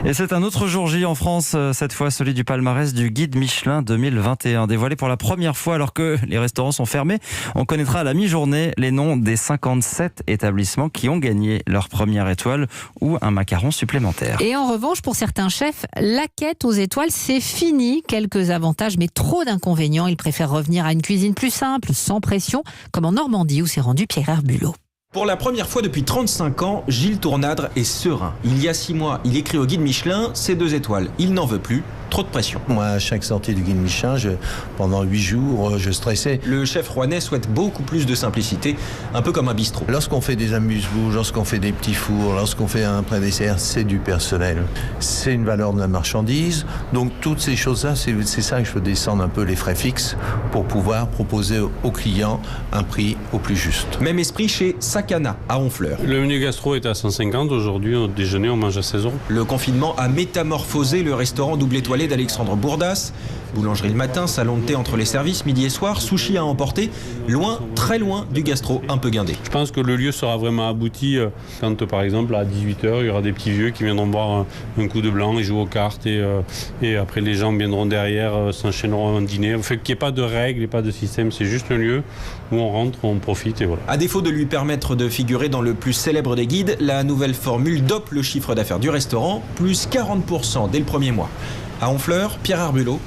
Et c'est un autre jour J en France, cette fois celui du palmarès du guide Michelin 2021. Dévoilé pour la première fois alors que les restaurants sont fermés, on connaîtra à la mi-journée les noms des 57 établissements qui ont gagné leur première étoile ou un macaron supplémentaire. Et en revanche, pour certains chefs, la quête aux étoiles, c'est fini. Quelques avantages, mais trop d'inconvénients. Ils préfèrent revenir à une cuisine plus simple, sans pression, comme en Normandie où s'est rendu Pierre Herbulot. Pour la première fois depuis 35 ans, Gilles Tournadre est serein. Il y a 6 mois, il écrit au guide Michelin, c'est 2 étoiles. Il n'en veut plus, trop de pression. Moi, à chaque sortie du guide Michelin, pendant 8 jours, je stressais. Le chef rouennais souhaite beaucoup plus de simplicité, un peu comme un bistrot. Lorsqu'on fait des amuse-bouches, lorsqu'on fait des petits fours, lorsqu'on fait un pré-dessert, c'est du personnel. C'est une valeur de la marchandise. Donc toutes ces choses-là, c'est ça que je veux descendre un peu les frais fixes pour pouvoir proposer aux clients un prix au plus juste. Même esprit chez Sakana à Honfleur. Le menu gastro est à 150. Aujourd'hui, au déjeuner, on mange à 16 €. Le confinement a métamorphosé le restaurant double étoilé d'Alexandre Bourdas. Boulangerie le matin, salon de thé entre les services, midi et soir, sushi à emporter. Loin, très loin du gastro un peu guindé. Je pense que le lieu sera vraiment abouti quand, par exemple, à 18h, il y aura des petits vieux qui viendront boire un coup de blanc et jouer aux cartes. Et après, les gens viendront derrière, s'enchaîneront un dîner. Il fait qu'il n'y ait pas de règles et pas de système. C'est juste un lieu où on rentre, on profite et voilà. À défaut de lui permettre de figurer dans le plus célèbre des guides, la nouvelle formule dope le chiffre d'affaires du restaurant, plus 40% dès le premier mois. À Honfleur, Pierre Herbulot,